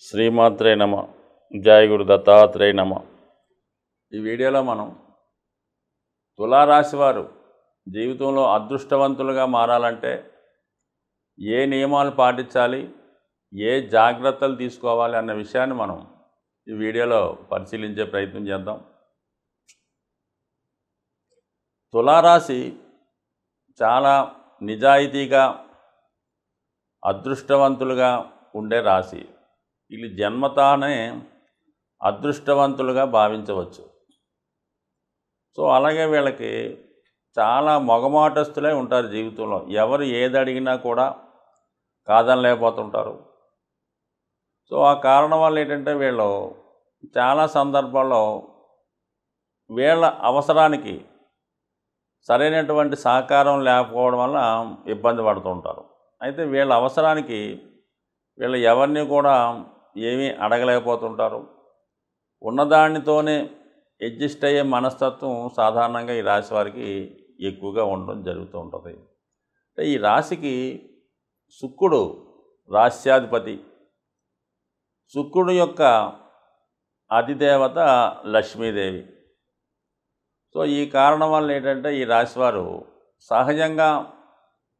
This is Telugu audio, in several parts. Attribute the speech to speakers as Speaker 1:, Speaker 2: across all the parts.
Speaker 1: శ్రీమాత్రే నమ. జయ గురు దత్తాత్రేయ నమ. ఈ వీడియోలో మనం తులారాశి వారు జీవితంలో అదృష్టవంతులుగా మారాలంటే ఏ నియమాలు పాటించాలి, ఏ జాగ్రత్తలు తీసుకోవాలి అన్న విషయాన్ని మనం ఈ వీడియోలో పరిశీలించే ప్రయత్నం చేద్దాం. తులారాశి చాలా నిజాయితీగా అదృష్టవంతులుగా ఉండే రాశి. వీళ్ళు జన్మతానే అదృష్టవంతులుగా భావించవచ్చు. సో అలాగే వీళ్ళకి చాలా మొగమాటస్తులై ఉంటారు జీవితంలో. ఎవరు ఏది అడిగినా కూడా కాదనలేకపోతుంటారు. సో ఆ కారణం వల్ల ఏంటంటే వీళ్ళు చాలా సందర్భాల్లో వీళ్ళ అవసరానికి సరైనటువంటి సహకారం లేకపోవడం వల్ల ఇబ్బంది పడుతూ ఉంటారు. అయితే వీళ్ళ అవసరానికి వీళ్ళు ఎవరిని కూడా ఏమీ అడగలేకపోతుంటారు. ఉన్నదానితోనే అడ్జస్ట్ అయ్యే మనస్తత్వం సాధారణంగా ఈ రాశి వారికి ఎక్కువగా ఉండడం జరుగుతూ ఉంటుంది. అంటే ఈ రాశికి శుక్రుడు రాశ్యాధిపతి. శుక్రుడు యొక్క అధిదేవత లక్ష్మీదేవి. సో ఈ కారణం వల్ల ఏంటంటే ఈ రాశివారు సహజంగా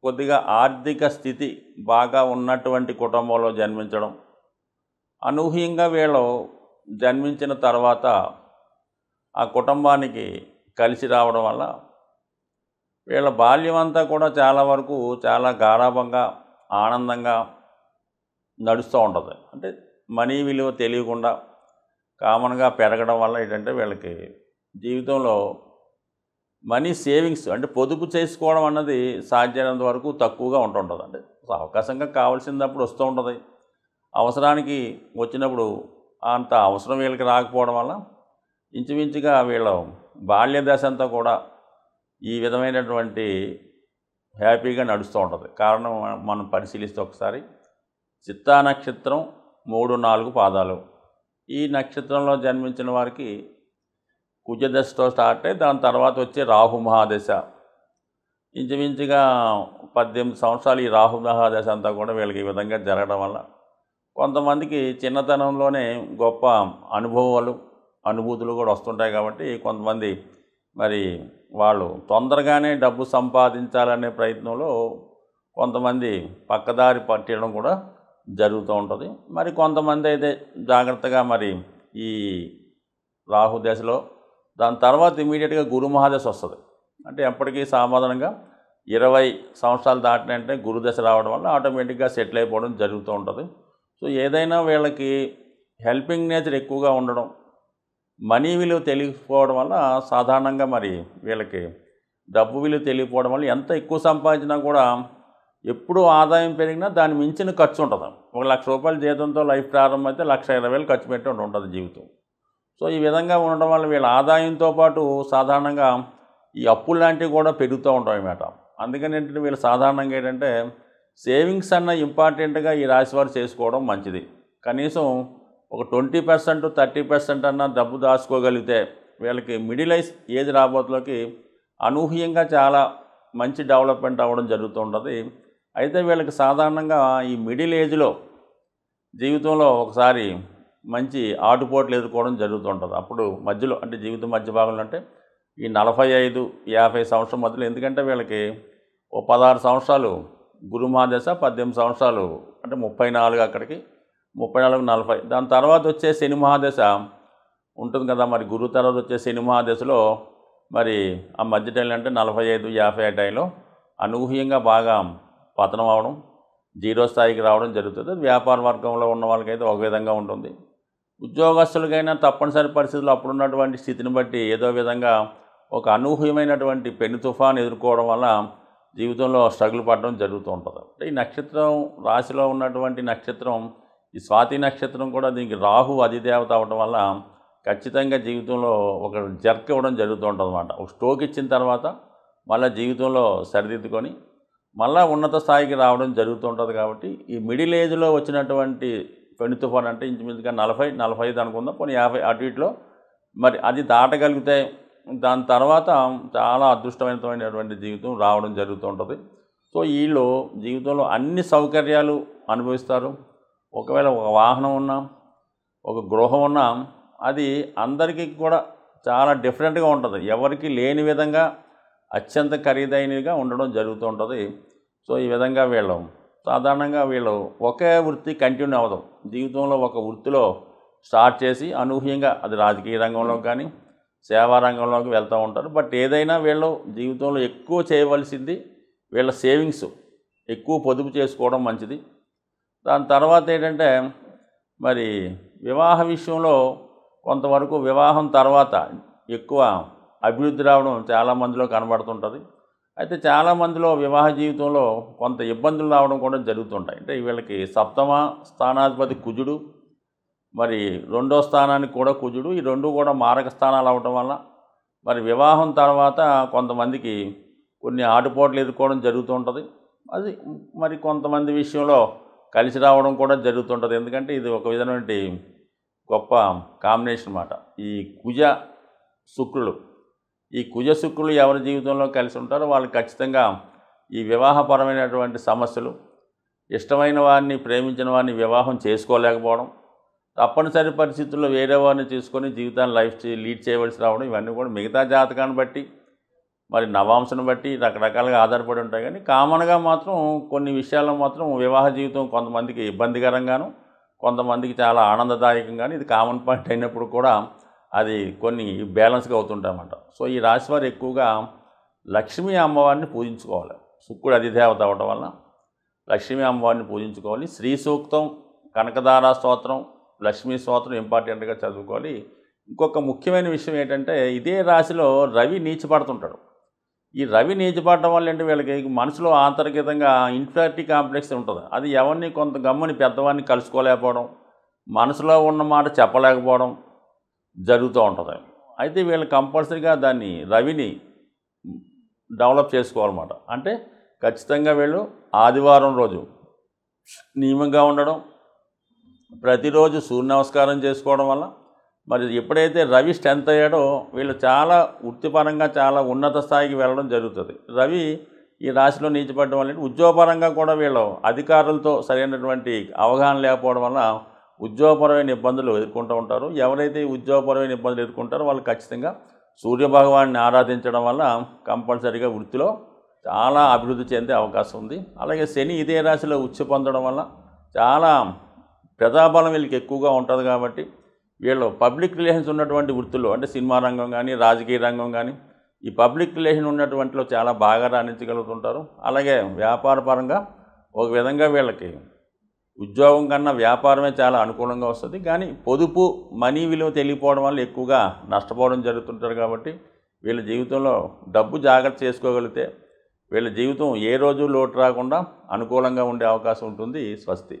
Speaker 1: కొద్దిగా ఆర్థిక స్థితి బాగా ఉన్నటువంటి కుటుంబంలో జన్మించడం, అనూహ్యంగా వీళ్ళు జన్మించిన తర్వాత ఆ కుటుంబానికి కలిసి రావడం వల్ల వీళ్ళ బాల్యం అంతా కూడా చాలా వరకు చాలా గారాభంగా ఆనందంగా నడుస్తూ ఉంటుంది. అంటే మనీ విలువ తెలియకుండా కామన్గా పెరగడం వల్ల ఏంటంటే వీళ్ళకి జీవితంలో మనీ సేవింగ్స్ అంటే పొదుపు చేసుకోవడం అన్నది సాధ్యమైనంత వరకు తక్కువగా ఉంటుంటుంది. అంటే అవకాశంగా కావాల్సినప్పుడు వస్తూ ఉంటుంది. అవసరానికి వచ్చినప్పుడు అంత అవసరం వీళ్ళకి రాకపోవడం వల్ల ఇంచుమించుగా వీళ్ళ బాల్య దశ అంతా కూడా ఈ విధమైనటువంటి హ్యాపీగా నడుస్తూ ఉంటుంది. కారణం మనం పరిశీలిస్తే ఒకసారి చిత్తా నక్షత్రం 3-4 పాదాలు. ఈ నక్షత్రంలో జన్మించిన వారికి కుజదశతో స్టార్ట్ అయ్యి దాని తర్వాత వచ్చే రాహు మహాదశ. ఇంచుమించుగా 18 సంవత్సరాలు ఈ రాహు మహాదశ అంతా కూడా వీళ్ళకి ఈ విధంగా జరగడం వల్ల కొంతమందికి చిన్నతనంలోనే గొప్ప అనుభూతులు కూడా వస్తుంటాయి. కాబట్టి కొంతమంది మరి వాళ్ళు తొందరగానే డబ్బు సంపాదించాలనే ప్రయత్నంలో కొంతమంది పక్కదారి పట్టడం కూడా జరుగుతూ ఉంటుంది. మరి కొంతమంది అయితే జాగ్రత్తగా మరి ఈ రాహు దశలో దాని తర్వాత ఇమీడియట్గా గురు మహాదశ వస్తుంది. అంటే ఎప్పటికీ సాధారణంగా 20 సంవత్సరాలు దాటినంటే గురుదశ రావడం వల్ల ఆటోమేటిక్గా సెటిల్ అయిపోవడం జరుగుతూ ఉంటుంది. సో ఏదైనా వీళ్ళకి హెల్పింగ్ నేచర్ ఎక్కువగా ఉండడం, మనీ విలువ తెలియకపోవడం వల్ల సాధారణంగా మరి వీళ్ళకి డబ్బు విలువ తెలియకపోవడం వల్ల ఎంత ఎక్కువ సంపాదించినా కూడా ఎప్పుడు ఆదాయం పెరిగినా దాన్ని మించిన ఖర్చు ఉంటుంది. 1,00,000 రూపాయల జీతంతో లైఫ్ ప్రారంభమైతే 1,20,000 ఖర్చు పెట్టి ఉంటుంది జీవితం. సో ఈ విధంగా ఉండడం వల్ల వీళ్ళ ఆదాయంతో పాటు సాధారణంగా ఈ అప్పులు లాంటివి కూడా పెరుగుతూ ఉంటాయి అన్నమాట. అందుకని ఏంటంటే వీళ్ళు సాధారణంగా ఏంటంటే సేవింగ్స్ అన్న ఇంపార్టెంట్గా ఈ రాశి వారు చేసుకోవడం మంచిది. కనీసం ఒక 20% 30% అన్న డబ్బు దాచుకోగలిగితే వీళ్ళకి మిడిల్ ఏజ్ రాబోతులకి అనూహ్యంగా చాలా మంచి డెవలప్మెంట్ అవ్వడం జరుగుతూ ఉంటుంది. అయితే వీళ్ళకి సాధారణంగా ఈ మిడిల్ ఏజ్లో జీవితంలో ఒకసారి మంచి ఆటుపోట్లు ఎదుర్కోవడం జరుగుతుంటుంది. అప్పుడు మధ్యలో అంటే జీవితం మధ్య భాగంలో అంటే ఈ 45-50 సంవత్సరం మధ్యలో, ఎందుకంటే వీళ్ళకి ఓ 16 సంవత్సరాలు గురు మహాదశ, 18 సంవత్సరాలు అంటే 34 అక్కడికి 34-40. దాని తర్వాత వచ్చే శని మహాదశ ఉంటుంది కదా. మరి గురువు తర్వాత వచ్చే శని మహాదశలో మరి ఆ మధ్య టైంలో అంటే 45-50 టైంలో అనూహ్యంగా బాగా పతనం అవడం, జీరో స్థాయికి రావడం జరుగుతుంది. వ్యాపార వర్గంలో ఉన్న వాళ్ళకైతే ఒక విధంగా ఉంటుంది. ఉద్యోగస్తులకైనా తప్పనిసరి పరిస్థితుల్లో అప్పుడున్నటువంటి స్థితిని బట్టి ఏదో విధంగా ఒక అనూహ్యమైనటువంటి పెను తుఫాను ఎదుర్కోవడం వల్ల జీవితంలో స్ట్రగుల్ పడడం జరుగుతూ ఉంటుంది. అంటే ఈ నక్షత్రం రాశిలో ఉన్నటువంటి నక్షత్రం ఈ స్వాతి నక్షత్రం కూడా దీనికి రాహు అధిదేవత అవ్వడం వల్ల ఖచ్చితంగా జీవితంలో ఒక జర్క్ ఇవ్వడం జరుగుతూ ఉంటుంది అన్నమాట. ఒక స్ట్రోక్ ఇచ్చిన తర్వాత మళ్ళీ జీవితంలో సరిదిద్దుకొని మళ్ళీ ఉన్నత స్థాయికి రావడం జరుగుతూ ఉంటుంది. కాబట్టి ఈ మిడిల్ ఏజ్లో వచ్చినటువంటి పెను తుఫాన్ అంటే ఇంచుమించుగా 40-45 అనుకుందాం, పోనీ 50 అటు ఇటులో మరి అది దాటగలిగితే దాని తర్వాత చాలా అదృష్టమైనటువంటి జీవితం రావడం జరుగుతూ ఉంటుంది. సో వీళ్ళు జీవితంలో అన్ని సౌకర్యాలు అనుభవిస్తారు. ఒకవేళ ఒక వాహనం ఉన్నా, ఒక గృహం ఉన్నా అది అందరికీ కూడా చాలా డిఫరెంట్గా ఉంటుంది. ఎవరికి లేని విధంగా అత్యంత ఖరీదైనవిగా ఉండడం జరుగుతూ ఉంటుంది. సో ఈ విధంగా సాధారణంగా వీళ్ళు ఒకే వృత్తి కంటిన్యూ అవ్వదు. జీవితంలో ఒక వృత్తిలో స్టార్ట్ చేసి అనూహ్యంగా అది రాజకీయ రంగంలోకి కానీ సేవా రంగంలోకి వెళ్తూ ఉంటారు. బట్ ఏదైనా వీళ్ళు జీవితంలో ఎక్కువ చేయవలసింది వీళ్ళ సేవింగ్స్ ఎక్కువ పొదుపు చేసుకోవడం మంచిది. దాని తర్వాత ఏంటంటే మరి వివాహ విషయంలో కొంతవరకు వివాహం తర్వాత ఎక్కువ అభివృద్ధి రావడం చాలామందిలో కనబడుతుంటుంది. అయితే చాలామందిలో వివాహ జీవితంలో కొంత ఇబ్బందులు రావడం కూడా జరుగుతుంటాయి. అంటే వీళ్ళకి సప్తమ స్థానాధిపతి కుజుడు, మరి రెండో స్థానానికి కూడా కుజుడు, ఈ రెండు కూడా మారక స్థానాలు అవటం వల్ల మరి వివాహం తర్వాత కొంతమందికి కొన్ని ఆటుపోట్లు ఎదుర్కోవడం జరుగుతూ ఉంటుంది. అది మరి కొంతమంది విషయంలో కలిసి రావడం కూడా జరుగుతుంటుంది. ఎందుకంటే ఇది ఒక విధమైన గొప్ప కాంబినేషన్ అన్నమాట. ఈ కుజ శుక్రులు ఎవరి జీవితంలో కలిసి ఉంటారో వాళ్ళు ఖచ్చితంగా ఈ వివాహపరమైనటువంటి సమస్యలు, ఇష్టమైన వారిని ప్రేమించిన వారిని వివాహం చేసుకోలేకపోవడం, తప్పనిసరి పరిస్థితుల్లో వేరే వారిని తీసుకొని జీవితాన్ని లీడ్ చేయవలసి రావడం, ఇవన్నీ కూడా మిగతా జాతకాన్ని బట్టి మరి నవాంశను బట్టి రకరకాలుగా ఆధారపడి ఉంటాయి. కానీ కామన్గా మాత్రం కొన్ని విషయాల్లో మాత్రం వివాహ జీవితం కొంతమందికి ఇబ్బందికరంగాను, కొంతమందికి చాలా ఆనందదాయకంగాను, ఇది కామన్ పాయింట్ అయినప్పుడు కూడా అది కొన్ని బ్యాలెన్స్గా అవుతుంటాయన్నమాట. సో ఈ రాశివారు ఎక్కువగా లక్ష్మీ అమ్మవారిని పూజించుకోవాలి. శుక్రుడు అధిదేవత అవడం వల్ల లక్ష్మీ అమ్మవారిని పూజించుకోవాలి. శ్రీ సూక్తం, కనకదార స్తోత్రం, లక్ష్మీ స్తోత్రం ఇంపార్టెంట్గా చదువుకోవాలి. ఇంకొక ముఖ్యమైన విషయం ఏంటంటే ఇదే రాశిలో రవి నీచపడుతుంటాడు. ఈ రవి నీచపడడం వల్ల ఏంటి వీళ్ళకి మనసులో ఆంతర్గతంగా ఇన్ఫీరియారిటీ కాంప్లెక్స్ ఉంటుంది. అది ఎవరిని కొంత గమ్ముని పెద్దవాడిని కలుసుకోలేకపోవడం, మనసులో ఉన్న మాట చెప్పలేకపోవడం జరుగుతూ ఉంటుంది. అయితే వీళ్ళు కంపల్సరీగా రవిని డెవలప్ చేసుకోవాలన్నమాట. అంటే ఖచ్చితంగా వీళ్ళు ఆదివారం రోజు నియమంగా ఉండడం, ప్రతిరోజు సూర్య నమస్కారం చేసుకోవడం వల్ల మరి ఎప్పుడైతే రవి స్ట్రెంత్ అయ్యాడో వీళ్ళు చాలా వృత్తిపరంగా చాలా ఉన్నత స్థాయికి వెళ్ళడం జరుగుతుంది. రవి ఈ రాశిలో నీచపడడం వల్ల ఉద్యోగపరంగా కూడా వీళ్ళు అధికారులతో సరైనటువంటి అవగాహన లేకపోవడం వల్ల ఉద్యోగపరమైన ఇబ్బందులు ఎదుర్కొంటూ ఉంటారు. ఎవరైతే ఉద్యోగపరమైన ఇబ్బందులు ఎదుర్కొంటారో వాళ్ళు ఖచ్చితంగా సూర్యభగవాన్ని ఆరాధించడం వల్ల కంపల్సరీగా వృత్తిలో చాలా అభివృద్ధి చెందే అవకాశం ఉంది. అలాగే శని ఇదే రాశిలో ఉచ్చ పొందడం వల్ల చాలా ప్రజాబలం వీళ్ళకి ఎక్కువగా ఉంటుంది. కాబట్టి వీళ్ళు పబ్లిక్ రిలేషన్స్ ఉన్నటువంటి వృత్తుల్లో అంటే సినిమా రంగం కానీ రాజకీయ రంగం కానీ ఈ పబ్లిక్ రిలేషన్ ఉన్నటువంటిలో చాలా బాగా రాణించగలుగుతుంటారు. అలాగే వ్యాపార పరంగా ఒక విధంగా వీళ్ళకి ఉద్యోగం కన్నా వ్యాపారమే చాలా అనుకూలంగా వస్తుంది. కానీ పొదుపు మనీ విలువ తెలియకపోవడం వల్ల ఎక్కువగా నష్టపోవడం జరుగుతుంటారు. కాబట్టి వీళ్ళ జీవితంలో డబ్బు జాగ్రత్త చేసుకోగలిగితే వీళ్ళ జీవితం ఏ రోజు లోటు రాకుండా అనుకూలంగా ఉండే అవకాశం ఉంటుంది. స్వస్తి.